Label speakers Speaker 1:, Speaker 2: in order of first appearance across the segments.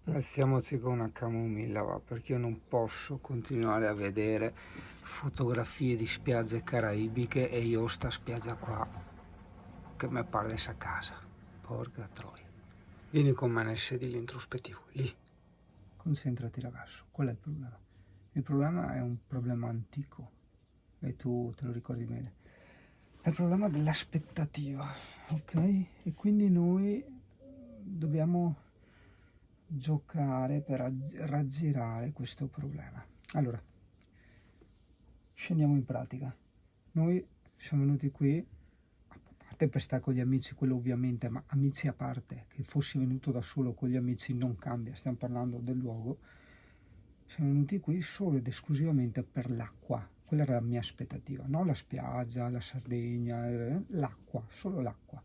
Speaker 1: Alziamoci con una camomilla, va, perché io non posso continuare a vedere fotografie di spiagge caraibiche e io sta spiaggia qua che mi pare a casa. Porca troia. Vieni con me nel sedile introspettivo, lì. Concentrati ragazzo, qual è il problema? Il problema è un problema antico e tu te lo ricordi bene. È il problema dell'aspettativa, ok? E quindi noi dobbiamo giocare per raggirare questo problema. Allora, scendiamo in pratica. Noi siamo venuti qui, a parte per stare con gli amici, quello ovviamente, ma amici a parte, che fossi venuto da solo con gli amici non cambia, stiamo parlando del luogo. Siamo venuti qui solo ed esclusivamente per l'acqua. Quella era la mia aspettativa, non la spiaggia, la Sardegna, l'acqua, solo l'acqua.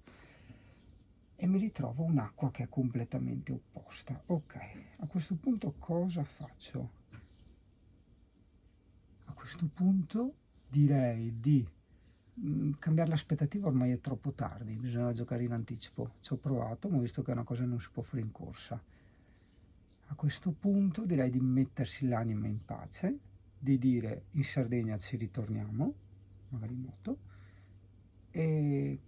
Speaker 1: E mi ritrovo un'acqua che è completamente opposta. Ok, a questo punto cosa faccio? A questo punto direi di cambiare l'aspettativa, ormai è troppo tardi, bisogna giocare in anticipo. Ci ho provato, ma ho visto che è una cosa che non si può fare in corsa. A questo punto direi di mettersi l'anima in pace, di dire in Sardegna ci ritorniamo, magari in moto, e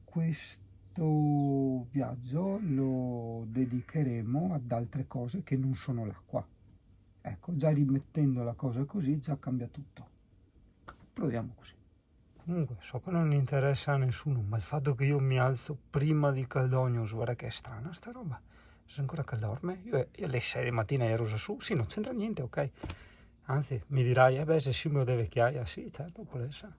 Speaker 1: questo viaggio lo dedicheremo ad altre cose che non sono l'acqua. Ecco, già rimettendo la cosa così già cambia tutto. Proviamo così. Comunque so che non interessa a nessuno, ma il fatto che io mi alzo prima di Caldogno, guarda che è strana sta roba. Se ancora Caldorme, io alle 6 di mattina ero già su, sì, non c'entra niente, ok? Anzi, mi dirai, beh, se Simio deve vecchiaia, sì, certo, può essere.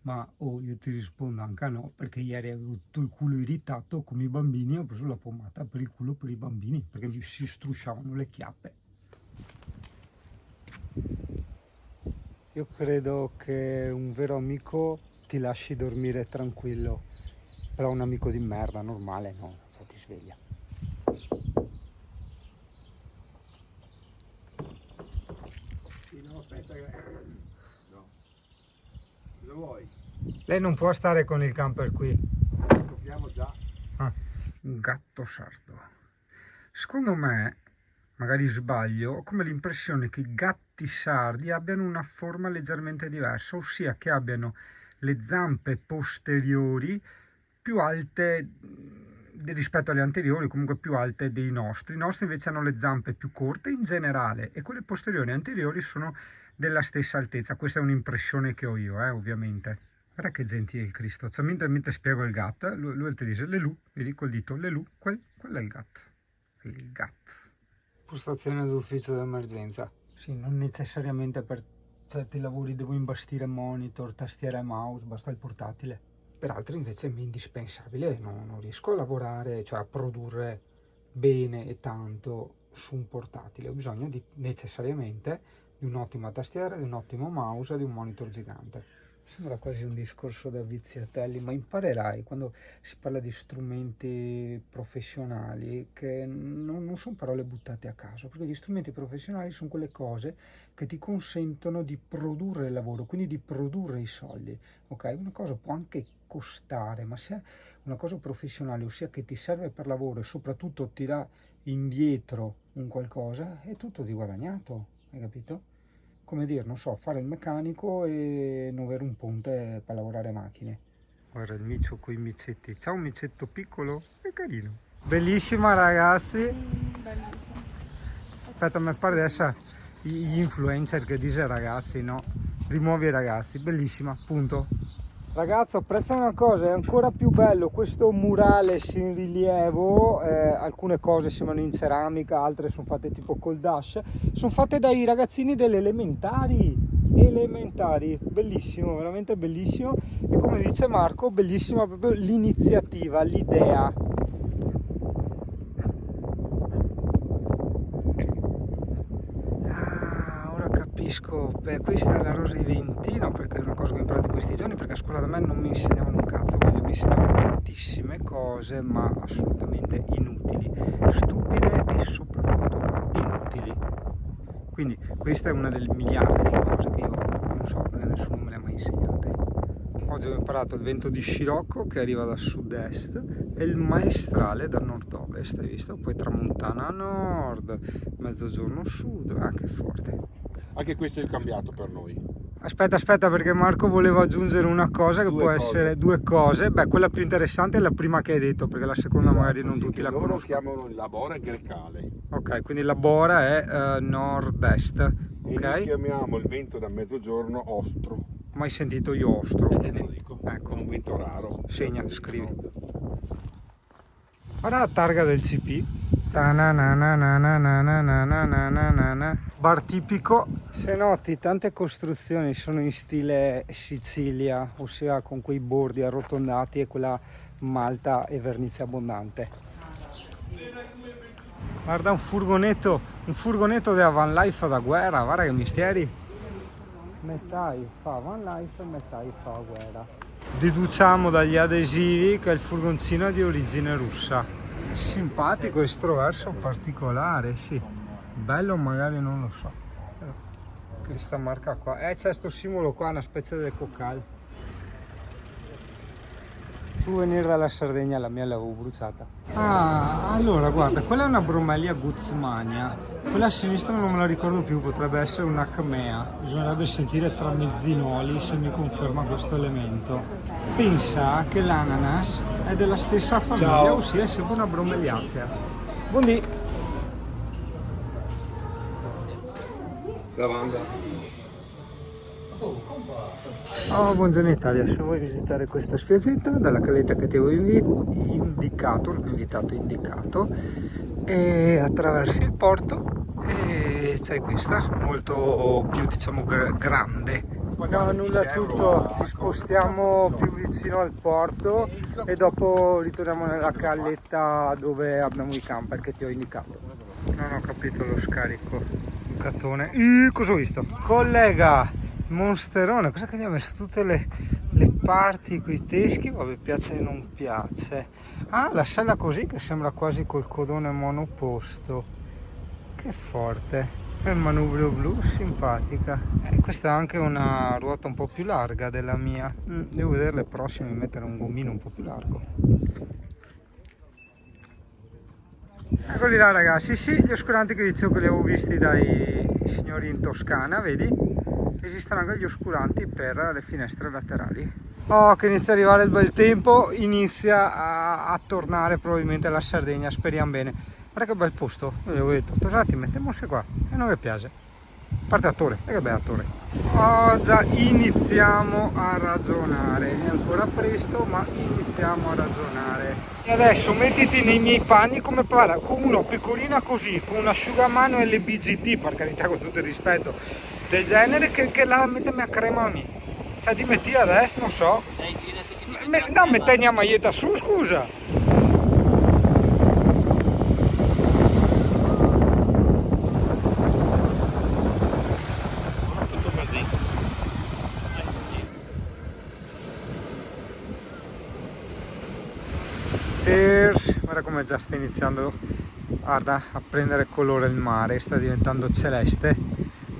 Speaker 1: Ma io ti rispondo anche no, perché ieri avevo tutto il culo irritato come i bambini, ho preso la pommata per il culo per i bambini, perché mi si strusciavano le chiappe. Io credo che un vero amico ti lasci dormire tranquillo, però un amico di merda normale no, infatti sveglia.
Speaker 2: No. Cosa vuoi?
Speaker 1: Lei non può stare con il camper qui.
Speaker 2: Copriamo già.
Speaker 1: Un gatto sardo. Secondo me, magari sbaglio, ho come l'impressione che i gatti sardi abbiano una forma leggermente diversa, ossia che abbiano le zampe posteriori più alte rispetto alle anteriori, comunque più alte dei nostri. I nostri invece hanno le zampe più corte in generale e quelle posteriori e anteriori sono della stessa altezza. Questa è un'impressione che ho io, ovviamente. Guarda che gentile il Cristo. Cioè, mentre spiego il gat, lui ti dice Lelù, vedi col dito, Lelù, quello è il gat. Il gat. Postazione d'ufficio d'emergenza. Sì, non necessariamente per certi lavori devo imbastire monitor, tastiera e mouse, basta il portatile. Per altri invece è indispensabile, non riesco a lavorare, cioè a produrre bene e tanto su un portatile. Ho bisogno necessariamente di un'ottima tastiera, di un ottimo mouse e di un monitor gigante. Sembra quasi un discorso da viziatelli, ma imparerai quando si parla di strumenti professionali che non sono parole buttate a caso, perché gli strumenti professionali sono quelle cose che ti consentono di produrre il lavoro, quindi di produrre i soldi. Ok? Una cosa può anche costare, ma se è una cosa professionale, ossia che ti serve per lavoro e soprattutto ti dà indietro un qualcosa, è tutto di guadagnato, hai capito? Come dire, non so, fare il meccanico e non avere un ponte per lavorare macchine. Guarda il micio con i micetti. Ciao un micetto piccolo e carino. Bellissima ragazzi.
Speaker 3: Bellissimo.
Speaker 1: Aspetta, mi pare adesso gli influencer che dice ragazzi, no? Rimuovi i ragazzi, bellissima, punto. Ragazzo, apprezza una cosa, è ancora più bello questo murales in rilievo, alcune cose sembrano in ceramica, altre sono fatte tipo col dash, sono fatte dai ragazzini delle elementari, bellissimo, veramente bellissimo, e come dice Marco, bellissima proprio l'iniziativa, l'idea. Capisco, questa è la rosa Iventino, perché è una cosa che ho imparato in questi giorni, perché a scuola da me non mi insegnavano un cazzo, mi insegnavano tantissime cose, ma assolutamente inutili, stupide e soprattutto inutili. Quindi questa è una delle miliardi di cose che io non so, perché nessuno me le ha mai insegnate. Oggi ho imparato il vento di scirocco che arriva da sud-est e il maestrale da nord-ovest, hai visto? Poi tramontana a nord, mezzogiorno sud, che forte.
Speaker 2: Anche questo è cambiato per noi.
Speaker 1: Aspetta, perché Marco voleva aggiungere una cosa che
Speaker 2: Due
Speaker 1: può
Speaker 2: cose.
Speaker 1: essere due cose. Beh, quella più interessante è la prima che hai detto, perché la seconda magari non
Speaker 2: Sì,
Speaker 1: tutti
Speaker 2: che
Speaker 1: la
Speaker 2: loro
Speaker 1: conoscono.
Speaker 2: chiamano il Labora Grecale.
Speaker 1: Ok, quindi la Bora è nord-est,
Speaker 2: E noi
Speaker 1: ok?
Speaker 2: chiamiamo il vento da mezzogiorno ostro.
Speaker 1: Mai sentito io ostro.
Speaker 2: Te lo dico.
Speaker 1: Ecco.
Speaker 2: È un vento raro.
Speaker 1: Segna, scrivi. Guarda la targa del CP. Ta-na-na-na-na-na-na-na-na-na-na-na. Bar tipico. Se noti, tante costruzioni sono in stile Sicilia, ossia con quei bordi arrotondati e quella malta e vernice abbondante. Guarda un furgonetto della Van Life da guerra, guarda che misteri. Metà fa Van Life e metà fa guerra. Deduciamo dagli adesivi che il furgoncino è di origine russa. Simpatico, estroverso, particolare, sì. Bello magari non lo so. Questa marca qua. C'è sto simbolo qua, una specie di cocal. Souvenir dalla Sardegna, la mia l'avevo bruciata. Allora guarda, quella è una Bromelia Guzmania. Quella a sinistra non me la ricordo più, potrebbe essere una Camea. Bisognerebbe sentire tra mezzinoli se mi conferma questo elemento. Pensa che l'ananas è della stessa famiglia,
Speaker 2: Ciao.
Speaker 1: ossia è sempre una Bromeliacea. Buondì!
Speaker 2: Lavanda.
Speaker 1: Oh, buongiorno Italia, se vuoi visitare questa spiazzetta dalla caletta che ti avevo indicato, e attraversi il porto e c'è questa, molto più diciamo grande. No, nulla tutto, ci spostiamo più vicino al porto e dopo ritorniamo nella calletta dove abbiamo i camper che ti ho indicato. Non ho capito lo scarico, un cattone. Cosa ho visto? Collega! Monsterone, cosa che gli ha messo tutte le parti quei teschi, vabbè, piace e non piace. La sella così che sembra quasi col codone monoposto, che forte. E il manubrio blu, simpatica. Questa è anche una ruota un po' più larga della mia. Devo vedere le prossime, mettere un gommino un po' più largo. Eccoli là ragazzi, sì, gli oscuranti che dicevo che li avevo visti dai signori in Toscana, vedi? Esistono anche gli oscuranti per le finestre laterali. Oh, che inizia ad arrivare il bel tempo, inizia a tornare probabilmente la Sardegna, speriamo bene. Guarda che bel posto, io avevo detto, tosati, mettiamo qua, e non mi piace. Parte a Torre, e che bella Torre. Oh, già iniziamo a ragionare, è ancora presto, ma iniziamo a ragionare. E adesso mettiti nei miei panni come parla, con uno pecorina così, con un asciugamano LBGT, per carità, con tutto il rispetto, del genere, che la mettiamo a cremami. Cioè ti metti adesso, non so. No, metti una maglietta su, scusa. Cheers, guarda come già sta iniziando, guarda, a prendere colore il mare, sta diventando celeste,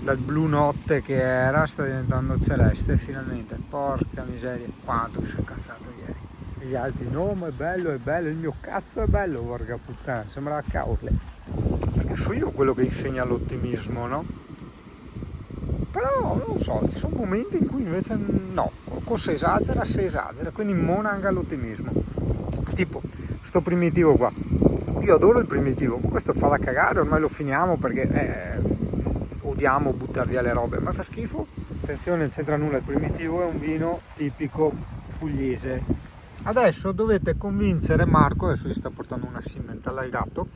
Speaker 1: dal blu notte che era sta diventando celeste finalmente. Porca miseria, quanto mi sono incazzato ieri. E gli altri, no ma è bello, il mio cazzo è bello, porca puttana, sembra caurle. Perché sono io quello che insegna l'ottimismo, no? Però non so, ci sono momenti in cui invece no, se esagera, quindi mona anche l'ottimismo. Tipo, sto primitivo qua, io adoro il primitivo, questo fa da cagare, ormai lo finiamo perché odiamo buttare via le robe, ma fa schifo. Attenzione, non c'entra nulla, il primitivo è un vino tipico pugliese. Adesso dovete convincere Marco, adesso gli sta portando una Simmental al gatto,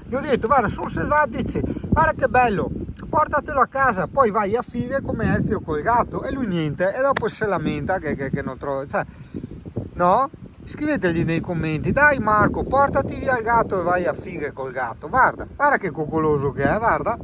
Speaker 1: gli ho detto guarda sono selvatici, guarda che bello, portatelo a casa, poi vai a fighe come Ezio col gatto, e lui niente, e dopo si lamenta che non trova, cioè, no? Scrivetegli nei commenti, dai Marco, portati via il gatto e vai a fighe col gatto, guarda che coccoloso che è, guarda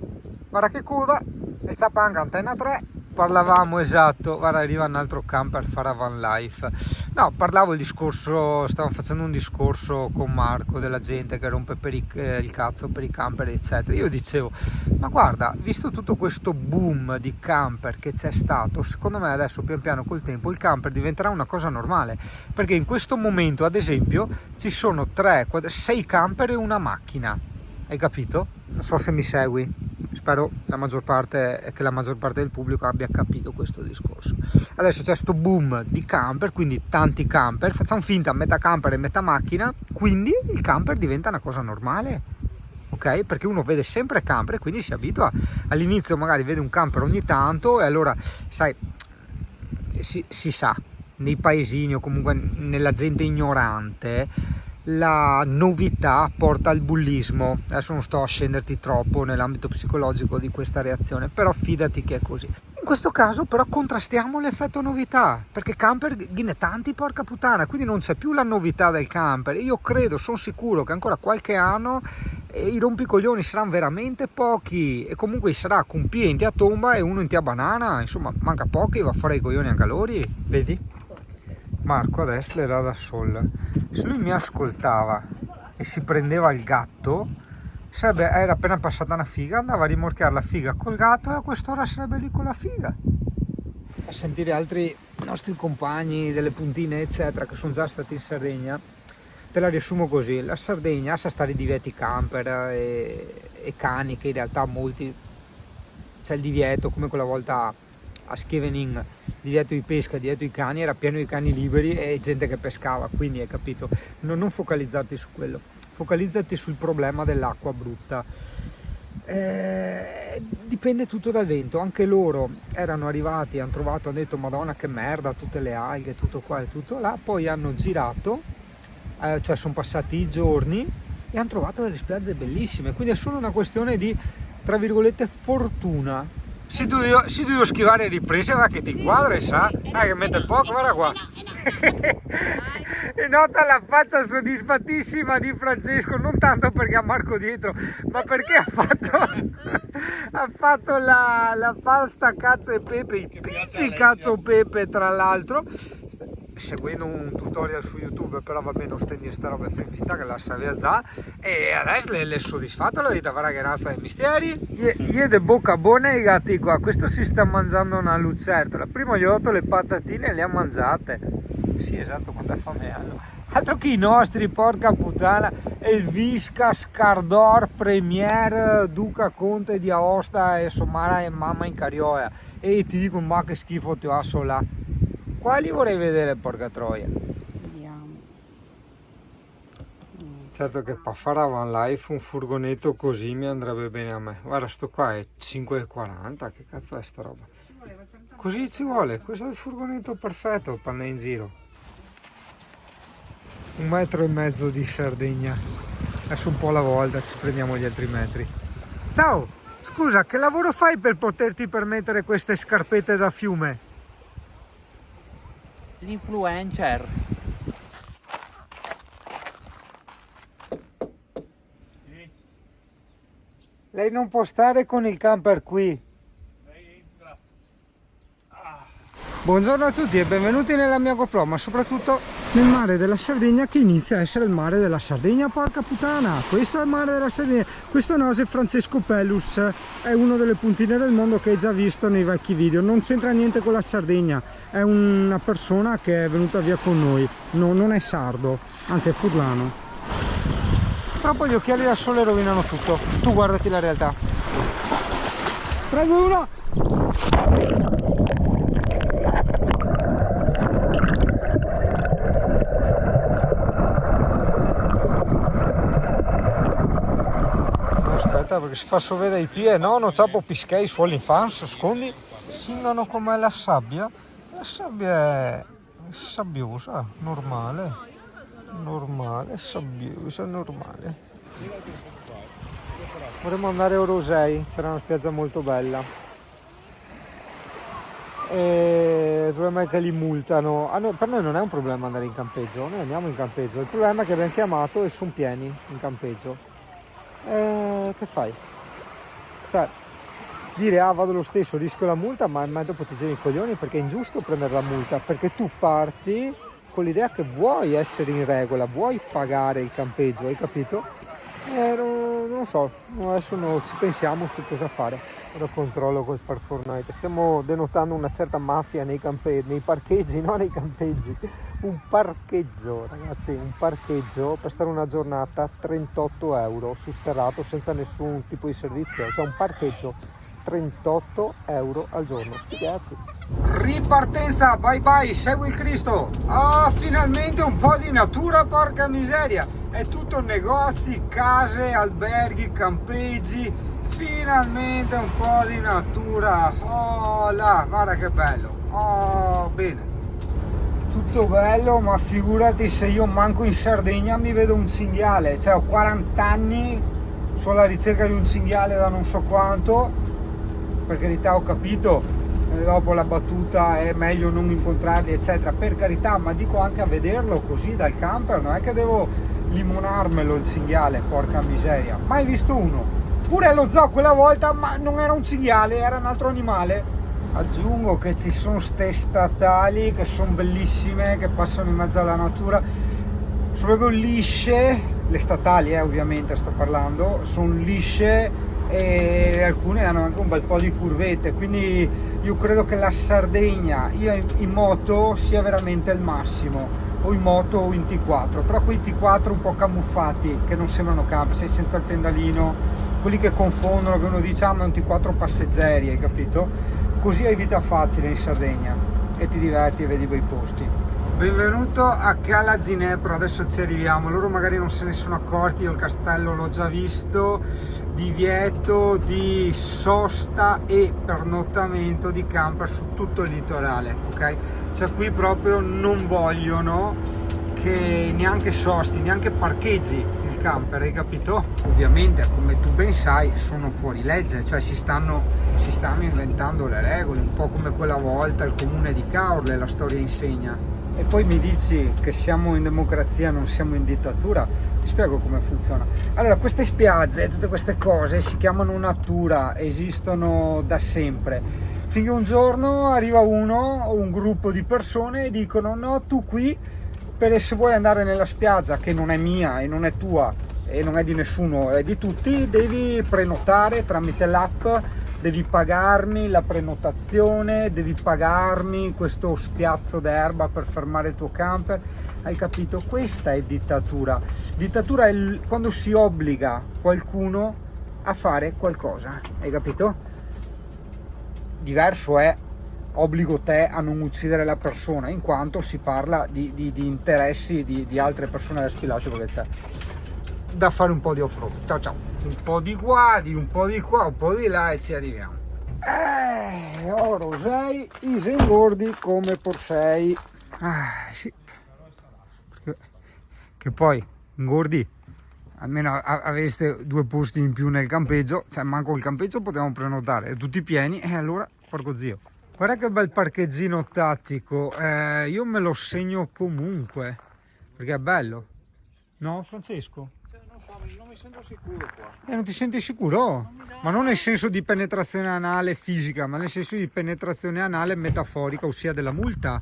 Speaker 1: che coda, e c'ha anche antenna 3, parlavamo, esatto, guarda, arriva un altro camper farà van life. No, parlavo il discorso, stavo facendo un discorso con Marco della gente che rompe per il cazzo per i camper eccetera. Io dicevo, ma guarda, visto tutto questo boom di camper che c'è stato, secondo me adesso pian piano col tempo il camper diventerà una cosa normale, perché in questo momento ad esempio ci sono 6 camper e una macchina, hai capito? Non so se mi segui, spero che la maggior parte del pubblico abbia capito questo discorso. Adesso c'è sto boom di camper, quindi tanti camper, facciamo finta metà camper e metà macchina, quindi il camper diventa una cosa normale, ok? Perché uno vede sempre camper e quindi si abitua. All'inizio magari vede un camper ogni tanto e allora, sai, si sa, nei paesini o comunque nella gente ignorante, la novità porta al bullismo. Adesso non sto a scenderti troppo nell'ambito psicologico di questa reazione, però fidati che è così. In questo caso però contrastiamo l'effetto novità, perché camper ghine tanti, porca puttana, quindi non c'è più la novità del camper. Io credo, sono sicuro che ancora qualche anno i rompicoglioni saranno veramente pochi e comunque sarà con piedi a tomba e uno in tia banana, insomma manca pochi, va a fare i coglioni anche loro, vedi? Marco adesso era da solo, se lui mi ascoltava e si prendeva il gatto, era appena passata una figa, andava a rimorchiare la figa col gatto e a quest'ora sarebbe lì con la figa. A sentire altri nostri compagni delle puntine eccetera che sono già stati in Sardegna, te la riassumo così: la Sardegna sa stare divieti camper e cani, che in realtà molti c'è il divieto, come quella volta a Scheveningen, divieto di pesca, divieto di cani, era pieno di cani liberi e gente che pescava, quindi hai capito, non focalizzarti su quello, focalizzati sul problema dell'acqua brutta. Dipende tutto dal vento, anche loro erano arrivati, hanno detto madonna che merda, tutte le alghe, tutto qua e tutto là, poi hanno girato, cioè sono passati i giorni e hanno trovato delle spiagge bellissime, quindi è solo una questione di, tra virgolette, fortuna. Si devo schivare riprese, ma che ti inquadra, sa? Che mette poco, guarda qua. E nota la faccia soddisfattissima di Francesco, non tanto perché ha Marco dietro, ma perché ha fatto la pasta cazzo e pepe, i pizzi cazzo pepe tra l'altro, seguendo un tutorial su YouTube, però va bene, non stendi sta roba finta che la sappia già, e adesso le soddisfatto, l'ho detto, guarda che razza dei misteri, io de bocca buona i gatti qua, questo si sta mangiando una lucertola, prima gli ho dato le patatine e le ha mangiate, sì esatto, quanta fame hanno, altro che i nostri, porca puttana, Elvisca, Scardor, Premier, Duca Conte di Aosta e Somara e mamma in Carioia, e ti dico, ma che schifo ti ho là. Quali vorrei vedere, porca troia?
Speaker 3: Vediamo.
Speaker 1: Certo che per fare a van life un furgonetto così mi andrebbe bene a me. Guarda, sto qua è 5,40, che cazzo è sta roba? Così ci vuole, questo è il furgonetto perfetto per andare in giro. 1,5 metri di Sardegna. Adesso un po' alla volta ci prendiamo gli altri metri. Ciao, scusa, che lavoro fai per poterti permettere queste scarpette da fiume?
Speaker 3: L'influencer.
Speaker 1: Lei non può stare con il camper qui. Buongiorno a tutti e benvenuti nella mia GoPro, ma soprattutto nel mare della Sardegna, che inizia a essere il mare della Sardegna, porca puttana. Questo è il mare della Sardegna. Questo è Francesco Pellus, è uno delle puntine del mondo che hai già visto nei vecchi video. Non c'entra niente con la Sardegna, è una persona che è venuta via con noi, non è sardo, anzi è furlano. Purtroppo gli occhiali da sole rovinano tutto. Tu guardati la realtà. 3, 2, 1. Aspetta, perché si fa vedere i piedi, no? Non c'è pischei su all'infanzia, scondi. Singano come la sabbia. La sabbia è sabbiosa, normale, sabbiosa, normale. Vorremmo andare a Rosei, c'era una spiaggia molto bella. E il problema è che li multano. Per noi non è un problema andare in campeggio, noi andiamo in campeggio. Il problema è che abbiamo chiamato e sono pieni in campeggio. Che fai? Cioè,
Speaker 4: dire ah vado lo stesso, rischio la multa, ma dopo ti giri i coglioni perché è ingiusto prendere la multa, perché tu parti con l'idea che vuoi essere in regola, vuoi pagare il campeggio, hai capito? Non lo so, adesso ci pensiamo su cosa fare. Ora controllo col Park Fortnite. Stiamo denotando una certa mafia nei parcheggi, no nei campeggi. Un parcheggio, ragazzi, un parcheggio per stare una giornata 38 euro su sterrato senza nessun tipo di servizio. Cioè un parcheggio 38 euro al giorno. Sti cazzi.
Speaker 1: Ripartenza, bye bye, segui il Cristo. Ah, finalmente un po' di natura, porca miseria. È tutto negozi, case, alberghi, campeggi. Finalmente un po' di natura. Oh là, guarda che bello. Oh, bene. Tutto bello, ma figurati se io manco in Sardegna mi vedo un cinghiale. Cioè ho 40 anni, sono alla ricerca di un cinghiale da non so quanto. Per carità, ho capito, dopo la battuta è meglio non incontrarli eccetera, per carità, ma dico anche a vederlo così dal camper, non è che devo limonarmelo il cinghiale, porca miseria. Mai visto uno, pure allo zoo quella volta, ma non era un cinghiale, era un altro animale. Aggiungo che ci sono ste statali che sono bellissime, che passano in mezzo alla natura, sono proprio lisce, le statali ovviamente sto parlando, sono lisce e alcune hanno anche un bel po' di curvette, quindi io credo che la Sardegna, io in moto, sia veramente il massimo, o in moto o in T4, però quei T4 un po' camuffati, che non sembrano camper, sei senza il tendalino, quelli che confondono, che uno dice ah ma è un T4 passeggeri, hai capito? Così hai vita facile in Sardegna e ti diverti e vedi bei posti. Benvenuto a Cala Ginepro, adesso ci arriviamo, loro magari non se ne sono accorti, io il castello l'ho già visto, divieto di sosta e pernottamento di camper su tutto il litorale, ok? Cioè qui proprio non vogliono che neanche sosti, neanche parcheggi il camper, hai capito? Ovviamente, come tu ben sai, sono fuori legge, cioè si stanno inventando le regole, un po' come quella volta il comune di Caorle, la storia insegna. E poi mi dici che siamo in democrazia, non siamo in dittatura? Ti spiego come funziona. Allora, queste spiagge, tutte queste cose si chiamano natura, esistono da sempre. Finché un giorno arriva uno o un gruppo di persone e dicono no, tu qui, se vuoi andare nella spiaggia che non è mia e non è tua e non è di nessuno, è di tutti, devi prenotare tramite l'app, devi pagarmi la prenotazione, devi pagarmi questo spiazzo d'erba per fermare il tuo camper. Hai capito? Questa è dittatura. Dittatura è quando si obbliga qualcuno a fare qualcosa, hai capito? Diverso è obbligo te a non uccidere la persona, in quanto si parla di interessi di altre persone. Adesso ti lascio perché c'è da fare un po' di off-road. Ciao ciao. Un po' di guadi, un po' di qua, un po' di là e ci arriviamo. Oro sei, i ingordi come porsei. Sì. Che poi ingordi, almeno aveste 2 posti in più nel campeggio, cioè manco il campeggio potevamo prenotare, tutti pieni, e allora porco zio. Guarda che bel parcheggino tattico, io me lo segno comunque, perché è bello. No, Francesco?
Speaker 3: Non so, non mi sento sicuro qua.
Speaker 1: Non ti senti sicuro? Ma non nel senso di penetrazione anale fisica, ma nel senso di penetrazione anale metaforica, ossia della multa.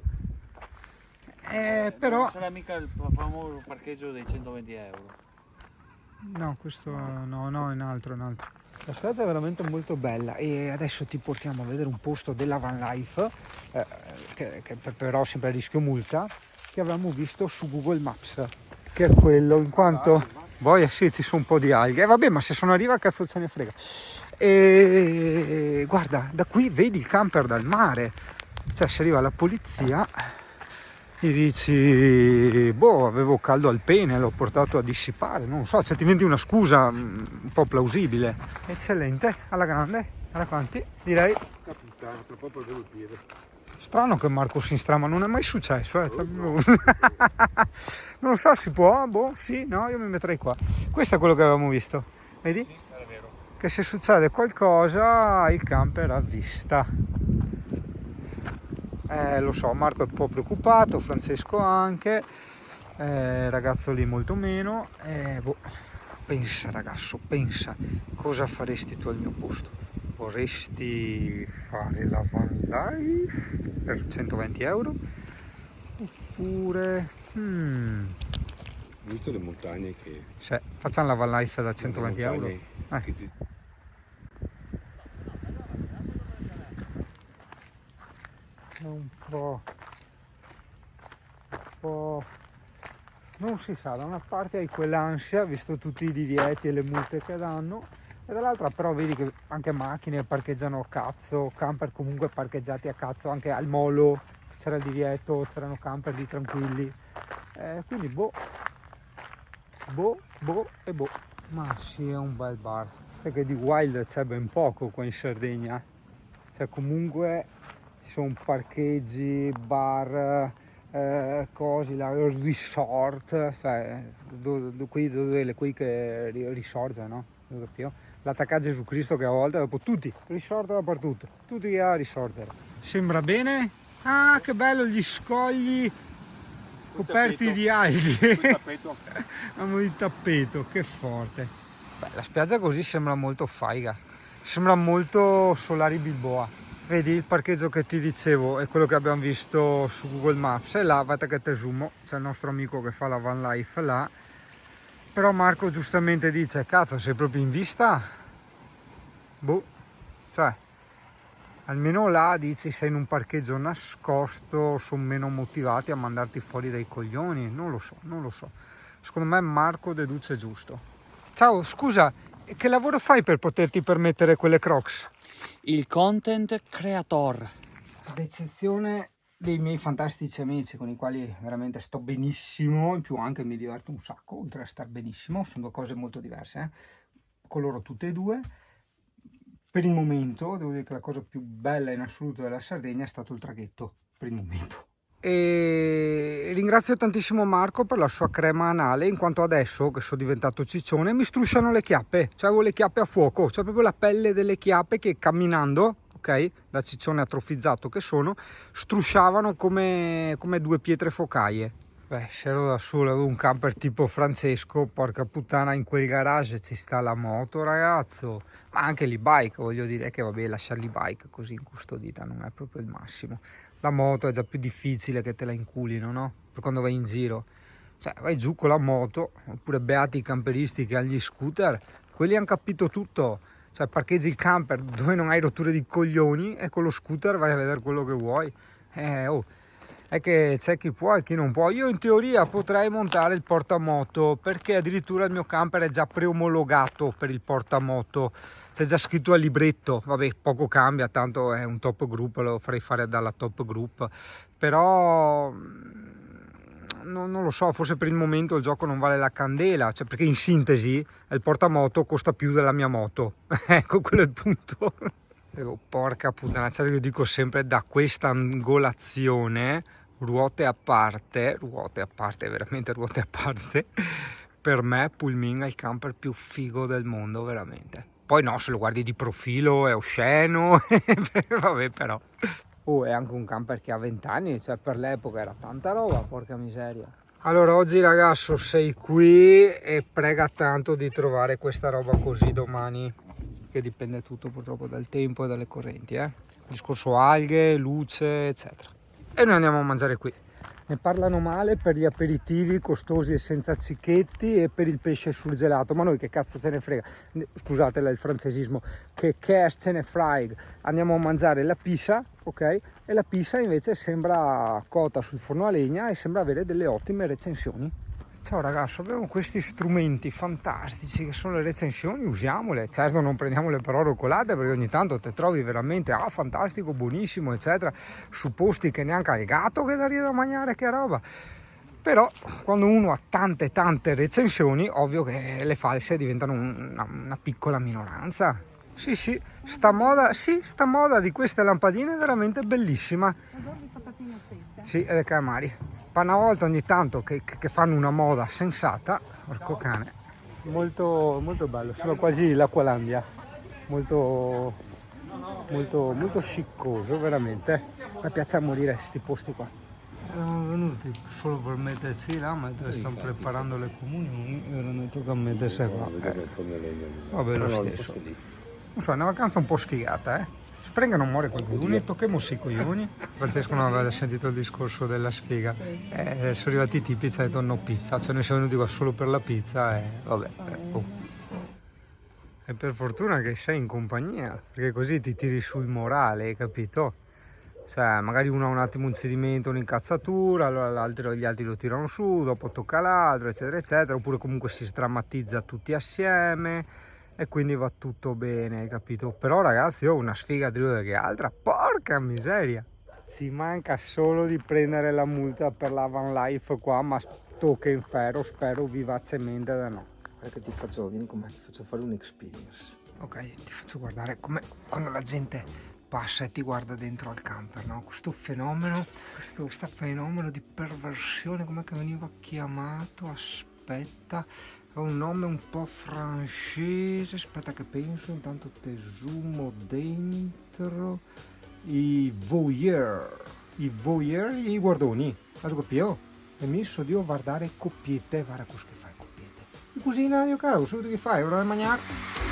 Speaker 1: Però...
Speaker 3: Non sarà mica il famoso parcheggio dei 120 euro.
Speaker 1: No, questo no, è un altro. La spiaggia è veramente molto bella e adesso ti portiamo a vedere un posto della van life, che però sempre a rischio multa, che avevamo visto su Google Maps, che è quello, in quanto... Poi sì, ci sono un po' di alghe, vabbè, ma se sono arriva cazzo ce ne frega. E guarda, da qui vedi il camper dal mare, cioè se arriva la polizia gli dici boh, avevo caldo al pene, l'ho portato a dissipare, non so, cioè ti inventi una scusa un po' plausibile. Eccellente, alla grande, alla quanti, direi.
Speaker 2: Capitano, tra poco devo il piede.
Speaker 1: Strano che Marco si instrama, non è mai successo, non so, si può, boh, sì, no, io mi metterei qua. Questo è quello che avevamo visto, vedi?
Speaker 2: Sì, era vero.
Speaker 1: Che se succede qualcosa il camper a vista. Lo so, Marco è un po' preoccupato, Francesco anche, ragazzo lì molto meno. Boh, pensa ragazzo, pensa, cosa faresti tu al mio posto? vorresti fare la van life per 120 euro oppure
Speaker 2: Visto le montagne che...
Speaker 1: sì, facciamo la van life da 120 euro.
Speaker 2: Che ti...
Speaker 1: Un po' non si sa, da una parte hai quell'ansia visto tutti i divieti e le multe che danno, e dall'altra però vedi che anche macchine parcheggiano a cazzo, camper comunque parcheggiati a cazzo, anche al molo c'era il divieto, c'erano camper lì tranquilli, quindi boh. Ma sì, è un bel bar, perché di wild c'è ben poco qua in Sardegna, cioè comunque ci sono parcheggi, bar, cosi, resort, cioè qui che risorge, no? L'attacca a Gesù Cristo che a volte dopo tutti, resort dappertutto, tutti a risorgere. Sembra bene? Ah, che bello gli scogli coperti di alghe. Amo il tappeto, che forte. Beh, la spiaggia così sembra molto faiga, sembra molto Solari Bilboa. Vedi il parcheggio che ti dicevo è quello che abbiamo visto su Google Maps, e là, vada che te zoomo, c'è il nostro amico che fa la van life là, però Marco giustamente dice, cazzo sei proprio in vista? Boh, cioè, almeno là dici sei in un parcheggio nascosto, sono meno motivati a mandarti fuori dai coglioni, non lo so, secondo me Marco deduce giusto. Ciao, scusa, che lavoro fai per poterti permettere quelle Crocs?
Speaker 3: Il content creator.
Speaker 1: Ad eccezione dei miei fantastici amici con i quali veramente sto benissimo, in più anche mi diverto un sacco, oltre a star benissimo, sono due cose molto diverse, con loro tutte e due. Per il momento, devo dire che la cosa più bella in assoluto della Sardegna è stato il traghetto, per il momento. E ringrazio tantissimo Marco per la sua crema anale, in quanto adesso che sono diventato ciccione mi strusciano le chiappe, cioè avevo le chiappe a fuoco, cioè proprio la pelle delle chiappe che camminando, ok, da ciccione atrofizzato che sono, strusciavano come due pietre focaie. Beh, se ero da solo, avevo un camper tipo Francesco, porca puttana, in quel garage ci sta la moto, ragazzo, ma anche l'e-bike, voglio dire che vabbè, lasciare l'e-bike così incustodita non è proprio il massimo. La moto è già più difficile che te la inculino, no? Per quando vai in giro, cioè vai giù con la moto, oppure beati i camperisti che hanno gli scooter, quelli hanno capito tutto, cioè parcheggi il camper dove non hai rotture di coglioni e con lo scooter vai a vedere quello che vuoi. È che c'è chi può e chi non può. Io in teoria potrei montare il portamoto, perché addirittura il mio camper è già preomologato per il portamoto, c'è già scritto al libretto, vabbè poco cambia, tanto è un top group, lo farei fare dalla top group, però non lo so, forse per il momento il gioco non vale la candela, cioè perché in sintesi il portamoto costa più della mia moto, ecco quello è il punto. Porca puttana, cioè io dico sempre, da questa angolazione, ruote a parte, veramente ruote a parte, per me Pullman è il camper più figo del mondo, veramente. Poi no, se lo guardi di profilo è osceno, vabbè però. È anche un camper che ha 20 anni, cioè per l'epoca era tanta roba, porca miseria. Allora oggi ragazzo sei qui e prega tanto di trovare questa roba così domani, che dipende tutto purtroppo dal tempo e dalle correnti, discorso alghe, luce eccetera. E noi andiamo a mangiare qui. Ne parlano male per gli aperitivi costosi e senza cicchetti e per il pesce sul gelato, ma noi che cazzo ce ne frega, scusate il francesismo, che ce ne frega, andiamo a mangiare la pizza, ok? E la pizza invece sembra cotta sul forno a legna e sembra avere delle ottime recensioni. Ciao ragazzo, abbiamo questi strumenti fantastici che sono le recensioni, usiamole, certo non prendiamole per oro colate, perché ogni tanto te trovi veramente fantastico, buonissimo eccetera, su posti che neanche hai gatto che daria da mangiare, che roba. Però quando uno ha tante recensioni, ovvio che le false diventano una piccola minoranza. Sì, sta moda di queste lampadine è veramente bellissima. Sì, ed è calamari. Una volta ogni tanto che fanno una moda sensata, porco cane. Molto bello, sono quasi l'Acqualandia, molto sciccoso veramente. Mi piace a morire questi posti qua. Siamo venuti solo per mettersi là, mentre stanno preparando le comunioni, e ora noi tocca mettersi qua. Vabbè, lo stesso. Non so, è una vacanza un po' sfigata, eh. Sprenga non muore quel coglione, tocchiamo i coglioni. Francesco non aveva sentito il discorso della sfiga. Sono arrivati i tipi e ha detto no pizza, cioè noi siamo venuti qua solo per la pizza e vabbè. E per fortuna che sei in compagnia, perché così ti tiri sul morale, hai capito? Cioè, magari uno ha un attimo un cedimento, un'incazzatura, allora gli altri lo tirano su, dopo tocca l'altro, eccetera, eccetera, oppure comunque si sdrammatizza tutti assieme e quindi va tutto bene, hai capito? Però ragazzi, io ho una sfiga di una che altra, porca miseria! Ci manca solo di prendere la multa per la van life qua, ma tocca in ferro, spero vivacemente da no.
Speaker 4: Perché ti faccio, vieni con me, ti faccio fare un'experience.
Speaker 1: Ok, ti faccio guardare come quando la gente passa e ti guarda dentro al camper, no? Questo fenomeno di perversione, com'è che veniva chiamato? Aspetta, ha un nome un po' francese, aspetta che penso, intanto te zoomo dentro. I voyeur, i guardoni, la tua capito? E mi so di guardare coppiette, guarda cosa che fai coppiette. E cosina, io caro, subito che fai, ora da mangiare.